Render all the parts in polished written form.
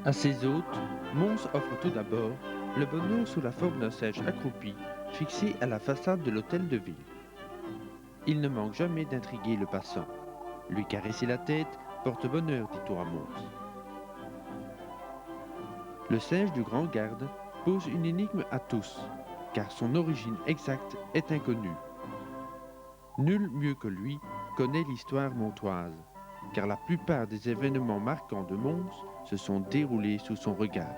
À ses hôtes, Mons offre tout d'abord le bonheur sous la forme d'un singe accroupi, fixé à la façade de l'hôtel de ville. Il ne manque jamais d'intriguer le passant. Lui caresser la tête porte bonheur, dit-on à Mons. Le singe du grand garde pose une énigme à tous, car son origine exacte est inconnue. Nul mieux que lui connaît l'histoire montoise, car la plupart des événements marquants de Mons se sont déroulés sous son regard.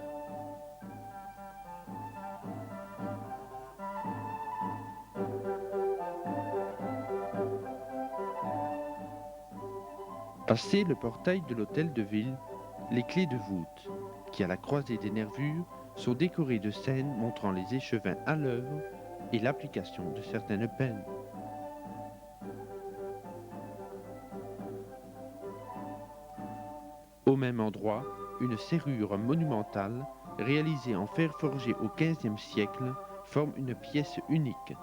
Passé le portail de l'hôtel de ville, les clés de voûte, qui à la croisée des nervures sont décorées de scènes montrant les échevins à l'œuvre et l'application de certaines peines. Au même endroit, une serrure monumentale, réalisée en fer forgé au XVe siècle, forme une pièce unique.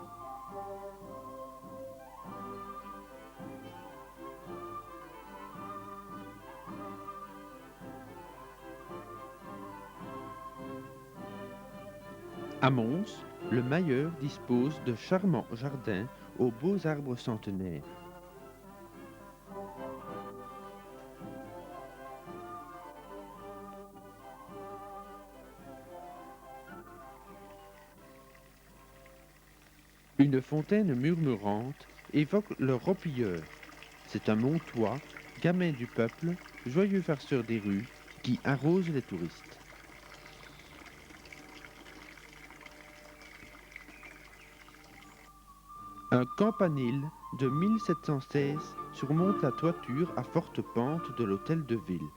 À Mons, le Mailleur dispose de charmants jardins aux beaux arbres centenaires. Une fontaine murmurante évoque le roplieur. C'est un Montois, gamin du peuple, joyeux farceur des rues, qui arrose les touristes. Un campanile de 1716 surmonte la toiture à forte pente de l'hôtel de ville.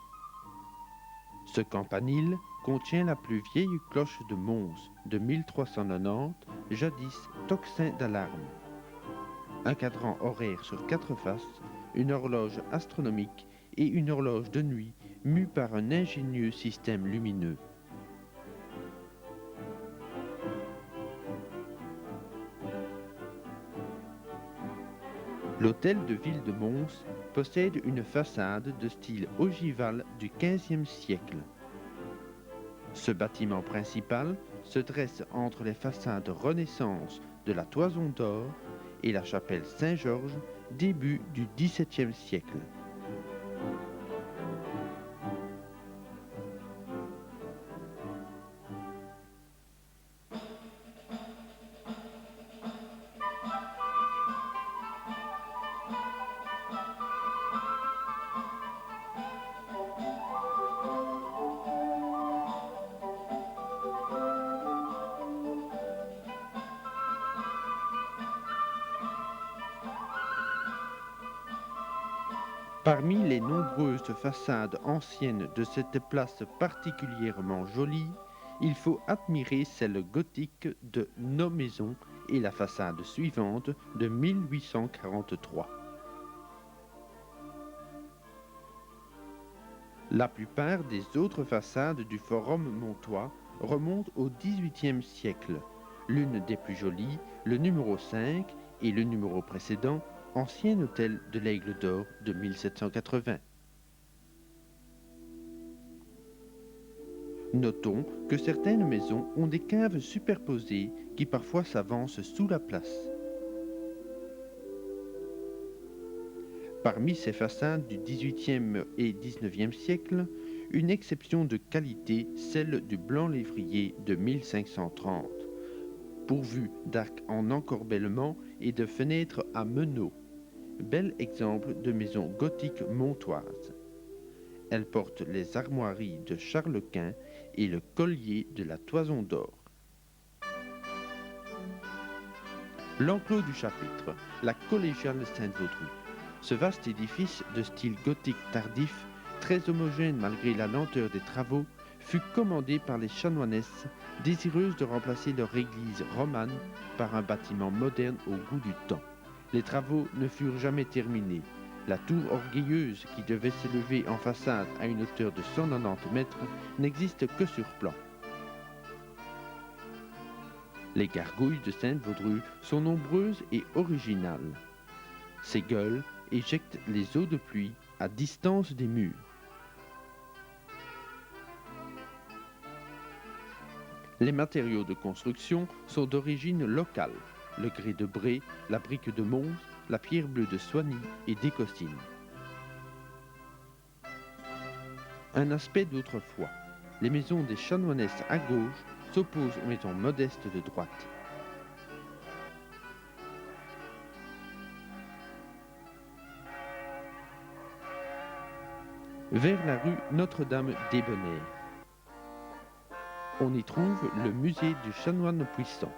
Ce campanile contient la plus vieille cloche de Mons de 1390, jadis tocsin d'alarme. Un cadran horaire sur 4 faces, une horloge astronomique et une horloge de nuit mue par un ingénieux système lumineux. L'hôtel de ville de Mons possède une façade de style ogival du XVe siècle. Ce bâtiment principal se dresse entre les façades Renaissance de la Toison d'Or et la chapelle Saint-Georges, début du XVIIe siècle. Parmi les nombreuses façades anciennes de cette place particulièrement jolie, il faut admirer celle gothique de Nos Maisons et la façade suivante de 1843. La plupart des autres façades du Forum montois remontent au XVIIIe siècle. L'une des plus jolies, le numéro 5 et le numéro précédent, ancien hôtel de l'Aigle d'Or de 1780. Notons que certaines maisons ont des caves superposées qui parfois s'avancent sous la place. Parmi ces façades du XVIIIe et XIXe siècle, une exception de qualité, celle du blanc lévrier de 1530, pourvu d'arcs en encorbellement et de fenêtres à meneaux. Bel exemple de maison gothique montoise. Elle porte les armoiries de Charles Quint et le collier de la Toison d'Or. L'enclos du chapitre, la collégiale Sainte-Vaudrue. Ce vaste édifice de style gothique tardif, très homogène malgré la lenteur des travaux, fut commandé par les chanoinesses désireuses de remplacer leur église romane par un bâtiment moderne au goût du temps. Les travaux ne furent jamais terminés. La tour orgueilleuse qui devait s'élever en façade à une hauteur de 190 mètres n'existe que sur plan. Les gargouilles de Sainte-Vaudrue sont nombreuses et originales. Ces gueules éjectent les eaux de pluie à distance des murs. Les matériaux de construction sont d'origine locale, le grès de Bray, la brique de Mons, la pierre bleue de Soigny et d'Écostine. Un aspect d'autrefois. Les maisons des chanoinesses à gauche s'opposent aux maisons modestes de droite. Vers la rue Notre-Dame d'Ébonnaire. On y trouve le musée du chanoine puissant.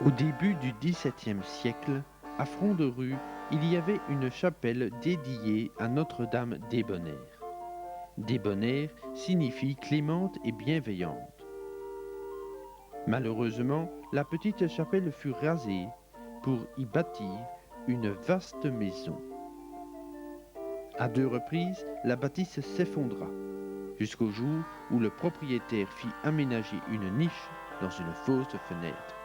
Au début du XVIIe siècle, à front de rue, il y avait une chapelle dédiée à Notre-Dame d'Ébonnaire. D'Ébonnaire signifie clémente et bienveillante. Malheureusement, la petite chapelle fut rasée pour y bâtir une vaste maison. À 2 reprises, la bâtisse s'effondra, jusqu'au jour où le propriétaire fit aménager une niche dans une fausse fenêtre.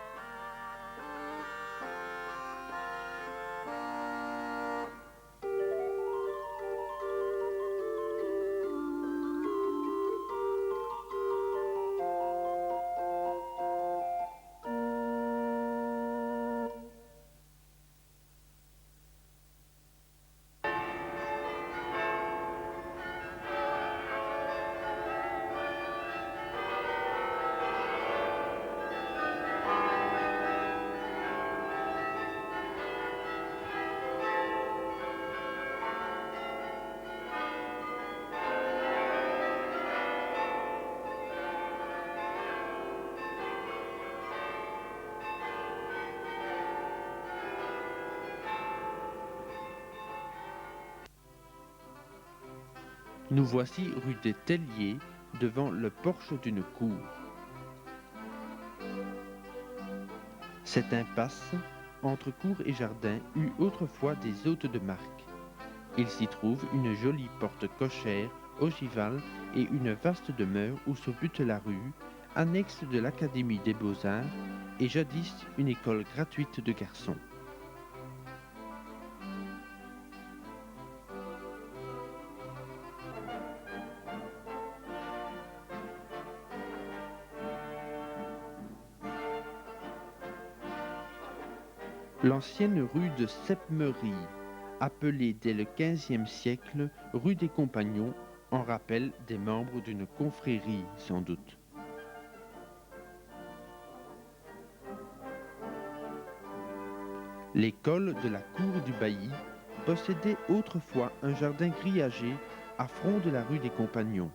Nous voici rue des Telliers, devant le porche d'une cour. Cette impasse, entre cour et jardin, eut autrefois des hôtes de marque. Il s'y trouve une jolie porte cochère, ogivale et une vaste demeure où se bute la rue, annexe de l'Académie des Beaux-Arts et jadis une école gratuite de garçons. L'ancienne rue de Sepmerie, appelée dès le XVe siècle rue des Compagnons, en rappelle des membres d'une confrérie sans doute. L'école de la cour du bailli possédait autrefois un jardin grillagé à front de la rue des Compagnons.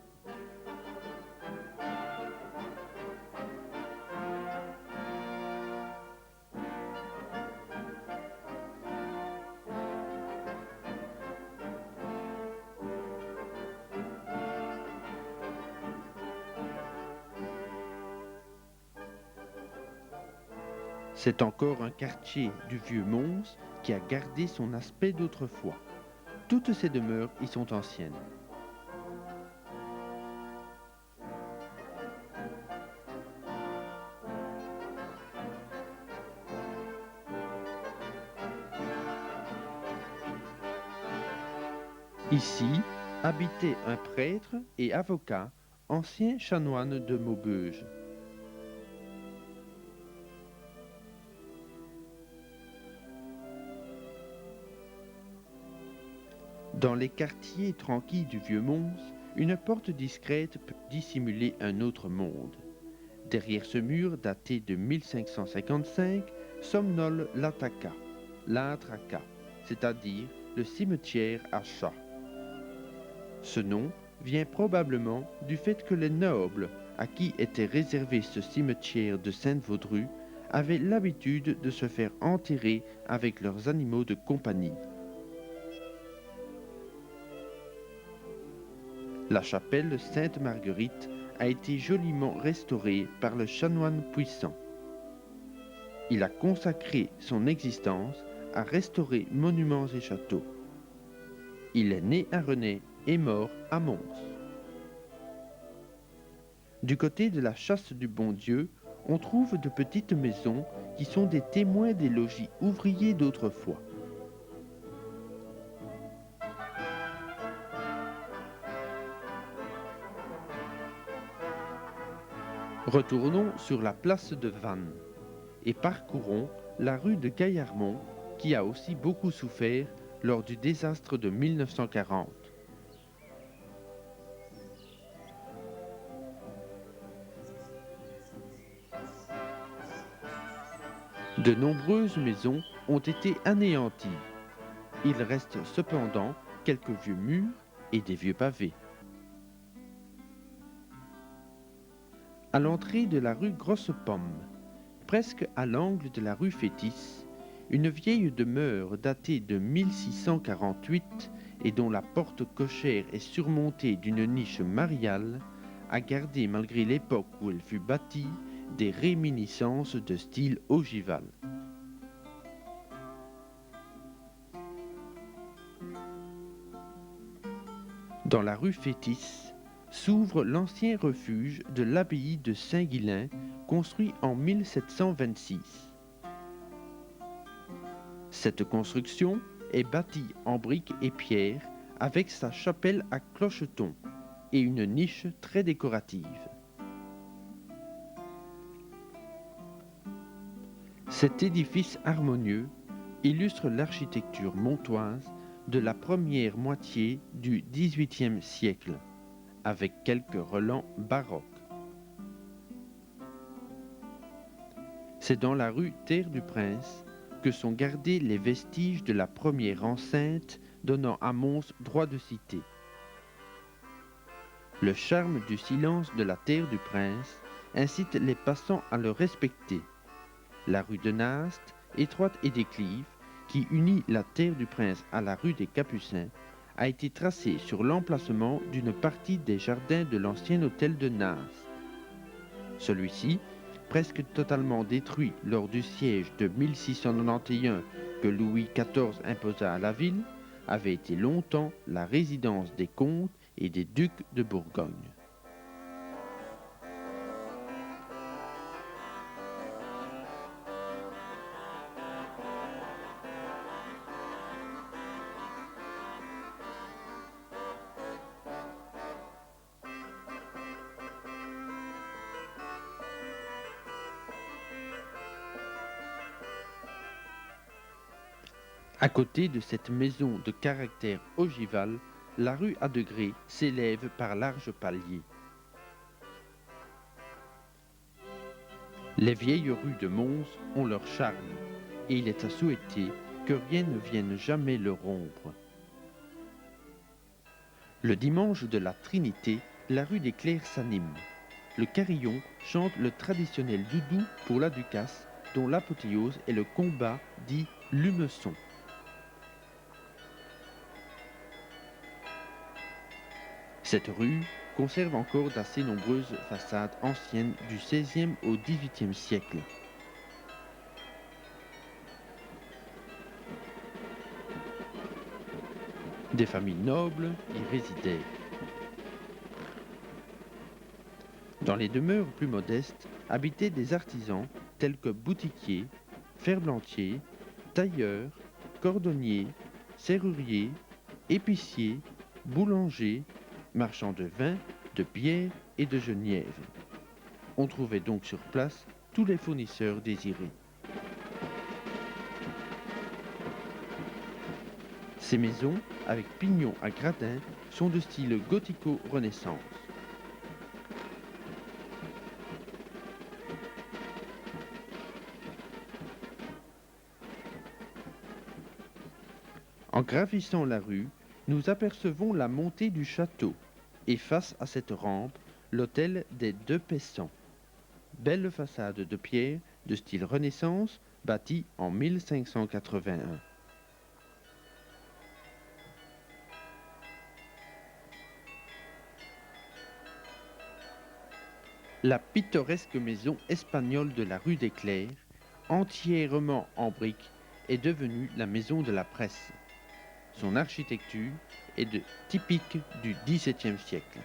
C'est encore un quartier du vieux Mons qui a gardé son aspect d'autrefois. Toutes ces demeures y sont anciennes. Ici habitait un prêtre et avocat, ancien chanoine de Maubeuge. Dans les quartiers tranquilles du vieux Mons, une porte discrète peut dissimuler un autre monde. Derrière ce mur daté de 1555 somnole l'Ataka, l'Atraka, c'est-à-dire le cimetière à chats. Ce nom vient probablement du fait que les nobles à qui était réservé ce cimetière de Sainte-Vaudrue avaient l'habitude de se faire enterrer avec leurs animaux de compagnie. La chapelle Sainte-Marguerite a été joliment restaurée par le chanoine puissant. Il a consacré son existence à restaurer monuments et châteaux. Il est né à Renay et mort à Mons. Du côté de la chasse du Bon Dieu, on trouve de petites maisons qui sont des témoins des logis ouvriers d'autrefois. Retournons sur la place de Vannes et parcourons la rue de Gaillarmont qui a aussi beaucoup souffert lors du désastre de 1940. De nombreuses maisons ont été anéanties. Il reste cependant quelques vieux murs et des vieux pavés. À l'entrée de la rue Grosse-Pomme, presque à l'angle de la rue Fétis, une vieille demeure datée de 1648 et dont la porte cochère est surmontée d'une niche mariale a gardé, malgré l'époque où elle fut bâtie, des réminiscences de style ogival. Dans la rue Fétis s'ouvre l'ancien refuge de l'abbaye de Saint-Guilain, construit en 1726. Cette construction est bâtie en briques et pierres avec sa chapelle à clocheton et une niche très décorative. Cet édifice harmonieux illustre l'architecture montoise de la première moitié du XVIIIe siècle, avec quelques relents baroques. C'est dans la rue Terre-du-Prince que sont gardés les vestiges de la première enceinte donnant à Mons droit de cité. Le charme du silence de la Terre-du-Prince incite les passants à le respecter. La rue de Nast, étroite et déclive, qui unit la Terre-du-Prince à la rue des Capucins, a été tracée sur l'emplacement d'une partie des jardins de l'ancien hôtel de Nast. Celui-ci, presque totalement détruit lors du siège de 1691 que Louis XIV imposa à la ville, avait été longtemps la résidence des comtes et des ducs de Bourgogne. À côté de cette maison de caractère ogival, la rue à degrés s'élève par larges paliers. Les vieilles rues de Mons ont leur charme, et il est à souhaiter que rien ne vienne jamais le rompre. Le dimanche de la Trinité, la rue des Clercs s'anime. Le carillon chante le traditionnel doudou pour la Ducasse, dont l'apothéose est le combat dit Lumeçon. Cette rue conserve encore d'assez nombreuses façades anciennes du XVIe au XVIIIe siècle. Des familles nobles y résidaient. Dans les demeures plus modestes habitaient des artisans tels que boutiquiers, ferblantiers, tailleurs, cordonniers, serruriers, épiciers, boulangers, marchands de vin, de bière et de genièvre. On trouvait donc sur place tous les fournisseurs désirés. Ces maisons, avec pignons à gradins, sont de style gothico-renaissance. En gravissant la rue, nous apercevons la montée du château et face à cette rampe, l'hôtel des Deux Pessants. Belle façade de pierre de style Renaissance bâtie en 1581. La pittoresque maison espagnole de la rue des Clercs, entièrement en briques, est devenue la maison de la presse. Son architecture est typique du XVIIe siècle.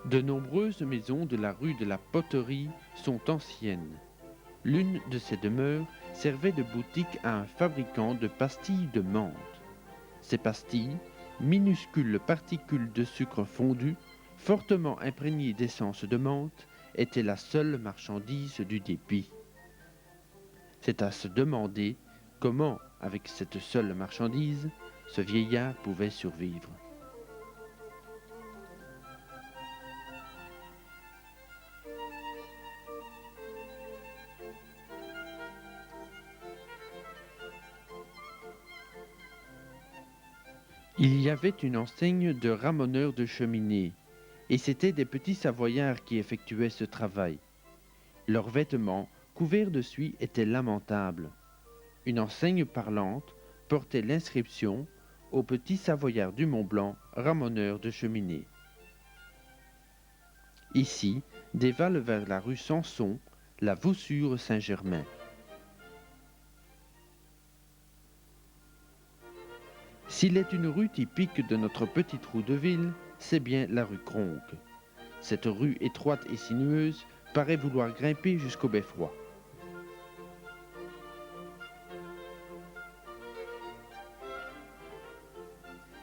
De nombreuses maisons de la rue de la Poterie sont anciennes. L'une de ces demeures servait de boutique à un fabricant de pastilles de menthe. Ces pastilles, minuscules particules de sucre fondu, fortement imprégnées d'essence de menthe, étaient la seule marchandise du dépit. C'est à se demander comment, avec cette seule marchandise, ce vieillard pouvait survivre. Il y avait une enseigne de ramoneurs de cheminées, et c'étaient des petits Savoyards qui effectuaient ce travail. Leurs vêtements, couverts de suie, étaient lamentables. Une enseigne parlante portait l'inscription « Aux petits Savoyards du Mont-Blanc, ramoneurs de cheminées ». Ici dévale vers la rue Samson la Voussure Saint-Germain. S'il est une rue typique de notre petit trou de ville, c'est bien la rue Cronque. Cette rue étroite et sinueuse paraît vouloir grimper jusqu'au beffroi.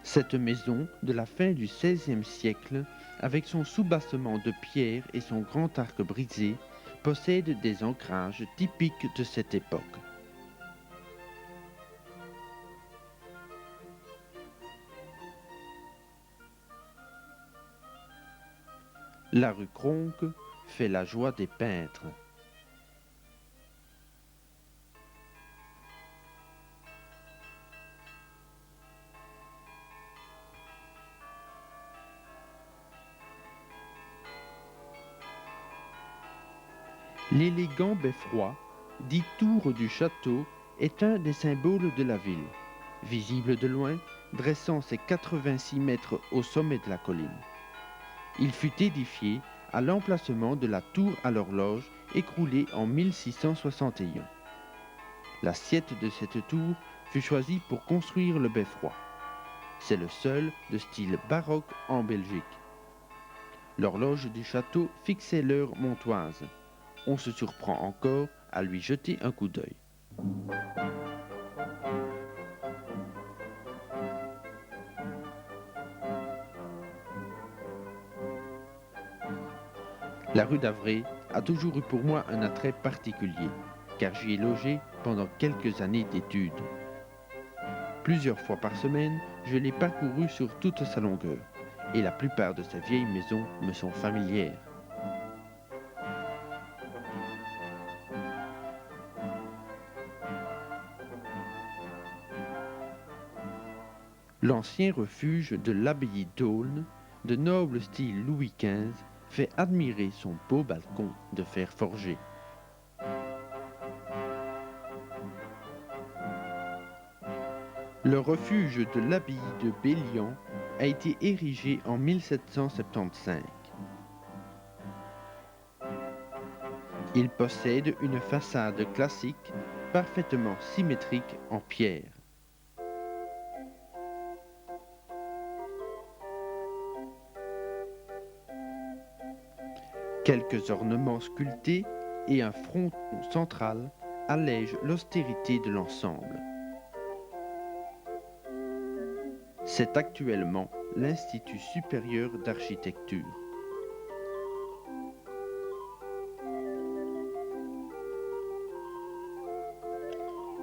Cette maison de la fin du XVIe siècle, avec son soubassement de pierre et son grand arc brisé, possède des ancrages typiques de cette époque. La rue Cronque fait la joie des peintres. L'élégant beffroi, dit tour du château, est un des symboles de la ville. Visible de loin, dressant ses 86 mètres au sommet de la colline. Il fut édifié à l'emplacement de la tour à l'horloge écroulée en 1661. L'assiette de cette tour fut choisie pour construire le beffroi. C'est le seul de style baroque en Belgique. L'horloge du château fixait l'heure montoise. On se surprend encore à lui jeter un coup d'œil. La rue d'Avray a toujours eu pour moi un attrait particulier, car j'y ai logé pendant quelques années d'études. Plusieurs fois par semaine, je l'ai parcourue sur toute sa longueur, et la plupart de ses vieilles maisons me sont familières. L'ancien refuge de l'abbaye d'Aulne, de noble style Louis XV, fait admirer son beau balcon de fer forgé. Le refuge de l'abbaye de Bélian a été érigé en 1775. Il possède une façade classique parfaitement symétrique en pierre. Quelques ornements sculptés et un fronton central allègent l'austérité de l'ensemble. C'est actuellement l'Institut supérieur d'architecture.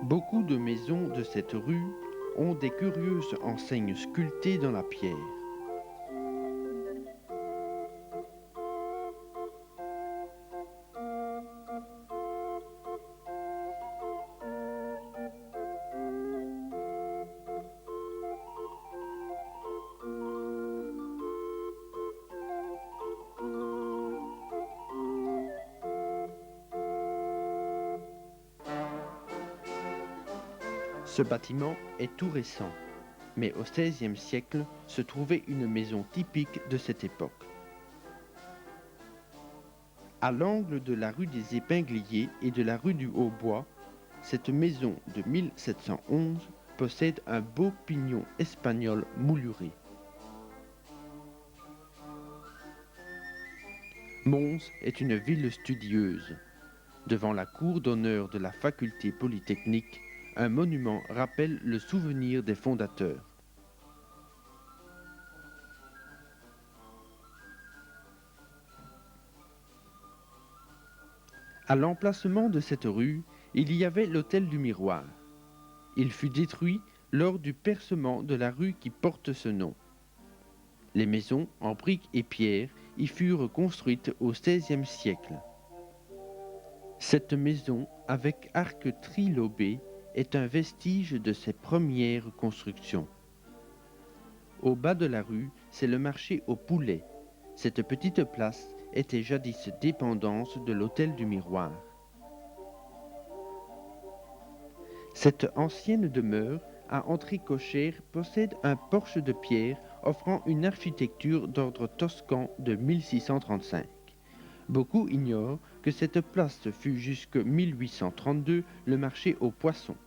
Beaucoup de maisons de cette rue ont des curieuses enseignes sculptées dans la pierre. Ce bâtiment est tout récent, mais au XVIe siècle se trouvait une maison typique de cette époque. À l'angle de la rue des Épingliers et de la rue du Haut-Bois, cette maison de 1711 possède un beau pignon espagnol mouluré. Mons est une ville studieuse. Devant la cour d'honneur de la faculté polytechnique, un monument rappelle le souvenir des fondateurs. À l'emplacement de cette rue, il y avait l'hôtel du Miroir. Il fut détruit lors du percement de la rue qui porte ce nom. Les maisons en briques et pierres y furent construites au XVIe siècle. Cette maison, avec arc trilobé, est un vestige de ses premières constructions. Au bas de la rue, c'est le marché aux poulets. Cette petite place était jadis dépendance de l'hôtel du Miroir. Cette ancienne demeure, à entrée cochère, possède un porche de pierre offrant une architecture d'ordre toscan de 1635. Beaucoup ignorent que cette place fut jusqu'en 1832 le marché aux poissons.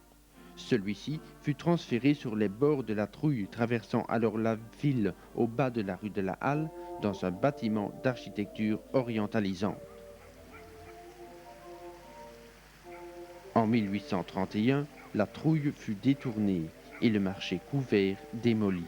Celui-ci fut transféré sur les bords de la Trouille, traversant alors la ville au bas de la rue de la Halle, dans un bâtiment d'architecture orientalisante. En 1831, la Trouille fut détournée et le marché couvert démoli.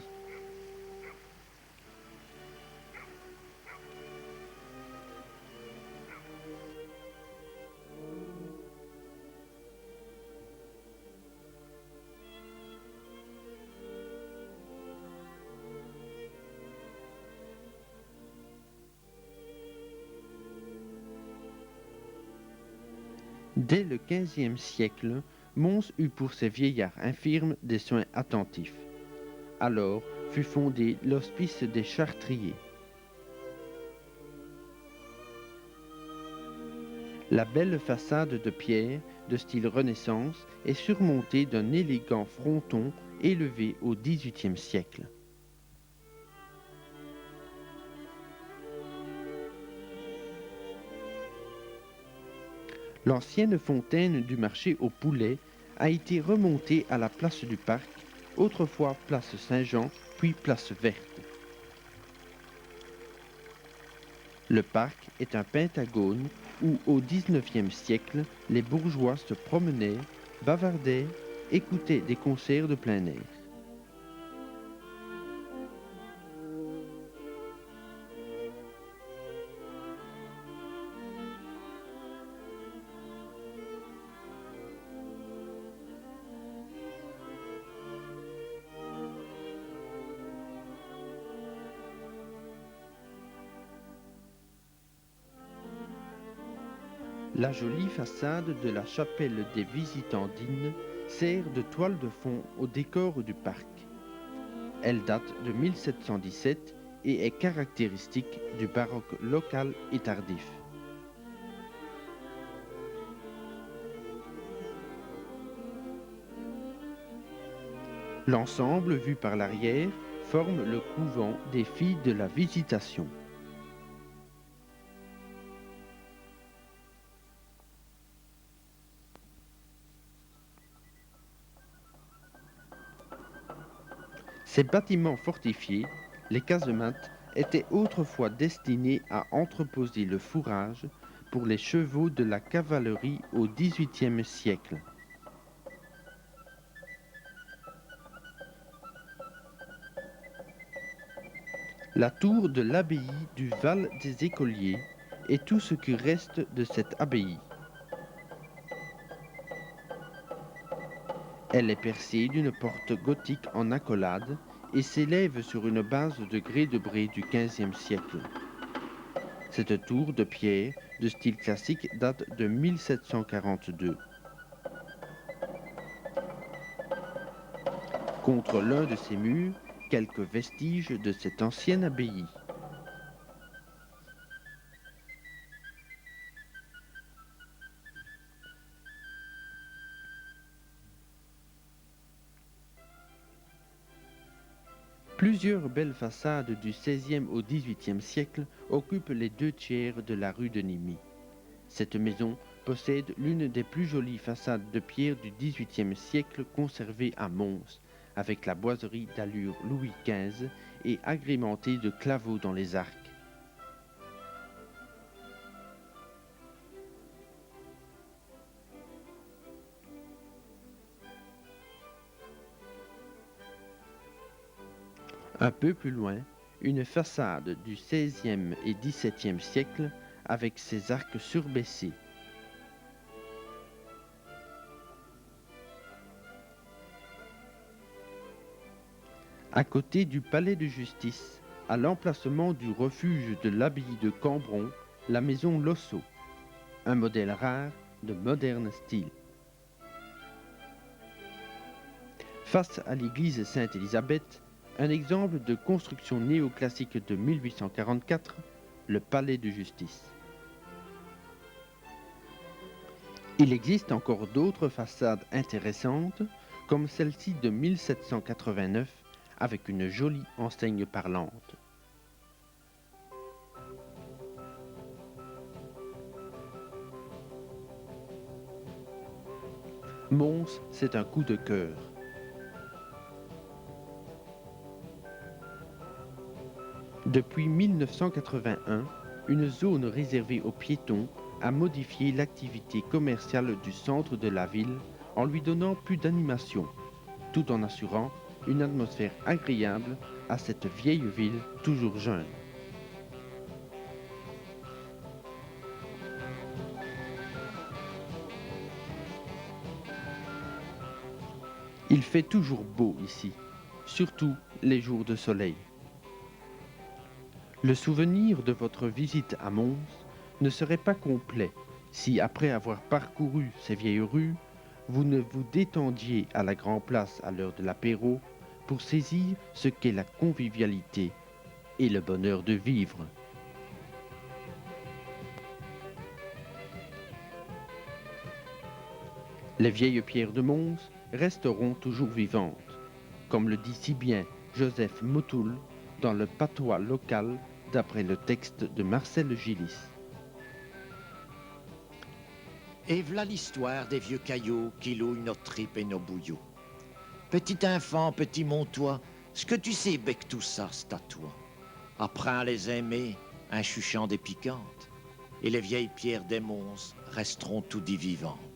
Dès le XVe siècle, Mons eut pour ses vieillards infirmes des soins attentifs. Alors fut fondé l'hospice des Chartriers. La belle façade de pierre, de style Renaissance, est surmontée d'un élégant fronton élevé au XVIIIe siècle. L'ancienne fontaine du marché aux poulets a été remontée à la place du Parc, autrefois place Saint-Jean, puis place Verte. Le parc est un pentagone où, au XIXe siècle, les bourgeois se promenaient, bavardaient, écoutaient des concerts de plein air. La jolie façade de la chapelle des Visitandines sert de toile de fond au décor du parc. Elle date de 1717 et est caractéristique du baroque local et tardif. L'ensemble, vu par l'arrière, forme le couvent des filles de la Visitation. Ces bâtiments fortifiés, les casemates, étaient autrefois destinés à entreposer le fourrage pour les chevaux de la cavalerie au XVIIIe siècle. La tour de l'abbaye du Val des Écoliers est tout ce qui reste de cette abbaye. Elle est percée d'une porte gothique en accolade et s'élève sur une base de grès de bré du XVe siècle. Cette tour de pierre de style classique date de 1742. Contre l'un de ses murs, quelques vestiges de cette ancienne abbaye. Plusieurs belles façades du XVIe au XVIIIe siècle occupent les 2/3 de la rue de Nimy. Cette maison possède l'une des plus jolies façades de pierre du XVIIIe siècle conservées à Mons, avec la boiserie d'allure Louis XV et agrémentée de claveaux dans les arcs. Un peu plus loin, une façade du XVIe et XVIIe siècle avec ses arcs surbaissés. À côté du palais de justice, à l'emplacement du refuge de l'abbaye de Cambron, la maison Losso, un modèle rare de moderne style. Face à l'église Sainte-Élisabeth, un exemple de construction néoclassique de 1844, le palais de justice. Il existe encore d'autres façades intéressantes, comme celle-ci de 1789, avec une jolie enseigne parlante. Mons, c'est un coup de cœur. Depuis 1981, une zone réservée aux piétons a modifié l'activité commerciale du centre de la ville en lui donnant plus d'animation, tout en assurant une atmosphère agréable à cette vieille ville toujours jeune. Il fait toujours beau ici, surtout les jours de soleil. Le souvenir de votre visite à Mons ne serait pas complet si, après avoir parcouru ces vieilles rues, vous ne vous détendiez à la Grand Place à l'heure de l'apéro pour saisir ce qu'est la convivialité et le bonheur de vivre. Les vieilles pierres de Mons resteront toujours vivantes, comme le dit si bien Joseph Motul dans le patois local d'après le texte de Marcel Gillis. Et v'là l'histoire des vieux cailloux qui louent nos tripes et nos bouillots. Petit enfant, petit montois, ce que tu sais, bec tout ça, c'est à toi. Apprends à les aimer, un chuchant des piquantes, et les vieilles pierres des mons resteront tout dit vivantes.